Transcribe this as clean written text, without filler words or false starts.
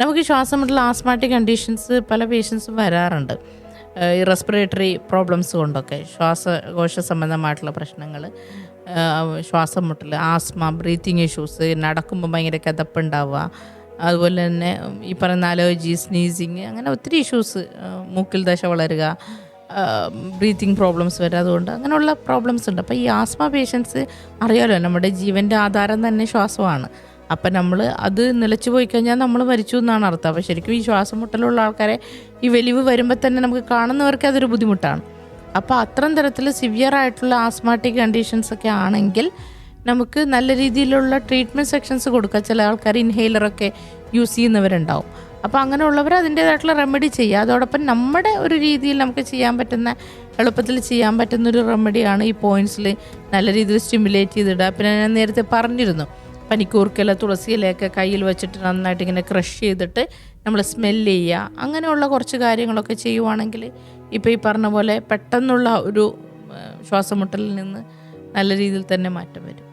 നമുക്ക് ശ്വാസം മുട്ടൽ ആസ്മാറ്റിക് കണ്ടീഷൻസ് പല പേഷ്യൻസും വരാറുണ്ട്. ഈ റെസ്പിറേറ്ററി പ്രോബ്ലംസ് കൊണ്ടൊക്കെ, ശ്വാസകോശ സംബന്ധമായിട്ടുള്ള പ്രശ്നങ്ങൾ, ശ്വാസം മുട്ടൽ, ആസ്മ, ബ്രീത്തിങ് ഇഷ്യൂസ്, നടക്കുമ്പോൾ ഭയങ്കര കിതപ്പുണ്ടാവുക, അതുപോലെ തന്നെ ഈ പറയുന്ന അലർജി, സ്നീസിങ്, അങ്ങനെ ഒത്തിരി ഇഷ്യൂസ്, മൂക്കിൽ ദശ വളരുക, ബ്രീത്തിങ് പ്രോബ്ലംസ് വരും. അതുകൊണ്ട് അങ്ങനെയുള്ള പ്രോബ്ലംസ് ഉണ്ട്. അപ്പോൾ ഈ ആസ്മ പേഷ്യൻസ് അറിയാമല്ലോ, നമ്മുടെ ജീവൻ്റെ ആധാരം തന്നെ ശ്വാസമാണ്. അപ്പം നമ്മൾ അത് നിലച്ചു പോയി കഴിഞ്ഞാൽ നമ്മൾ മരിച്ചു എന്നാണ് അർത്ഥം. അപ്പോൾ ശരിക്കും ഈ ശ്വാസം മുട്ടലുള്ള ആൾക്കാരെ ഈ വലിവ് വരുമ്പോൾ തന്നെ നമുക്ക് കാണുന്നവർക്ക് അതൊരു ബുദ്ധിമുട്ടാണ്. അപ്പോൾ അത്തരം തരത്തിൽ സിവിയർ ആയിട്ടുള്ള ആസ്മാറ്റിക് കണ്ടീഷൻസ് ഒക്കെ ആണെങ്കിൽ നമുക്ക് നല്ല രീതിയിലുള്ള ട്രീറ്റ്മെൻറ്റ് സെക്ഷൻസ് കൊടുക്കുക. ചില ആൾക്കാർ ഇൻഹേലറൊക്കെ യൂസ് ചെയ്യുന്നവരുണ്ടാവും. അപ്പോൾ അങ്ങനെയുള്ളവർ അതിൻ്റേതായിട്ടുള്ള റെമഡി ചെയ്യുക. അതോടൊപ്പം നമ്മുടെ ഒരു രീതിയിൽ നമുക്ക് ചെയ്യാൻ പറ്റുന്ന, എളുപ്പത്തിൽ ചെയ്യാൻ പറ്റുന്നൊരു റെമഡിയാണ് ഈ പോയിൻറ്റ്സിൽ നല്ല രീതിയിൽ സ്റ്റിമുലേറ്റ് ചെയ്തിടുക. പിന്നെ ഞാൻ നേരത്തെ പറഞ്ഞിരുന്നു, പനിക്കൂർക്കയില, തുളസിയിലയൊക്കെ കയ്യിൽ വെച്ചിട്ട് നന്നായിട്ട് ഇങ്ങനെ ക്രഷ് ചെയ്തിട്ട് നമ്മൾ സ്മെല്ല് ചെയ്യുക. അങ്ങനെയുള്ള കുറച്ച് കാര്യങ്ങളൊക്കെ ചെയ്യുവാണെങ്കിൽ ഇപ്പോൾ ഈ പറഞ്ഞ പോലെ പെട്ടെന്നുള്ള ഒരു ശ്വാസമുട്ടലിൽ നിന്ന് നല്ല രീതിയിൽ തന്നെ മാറ്റം വരും.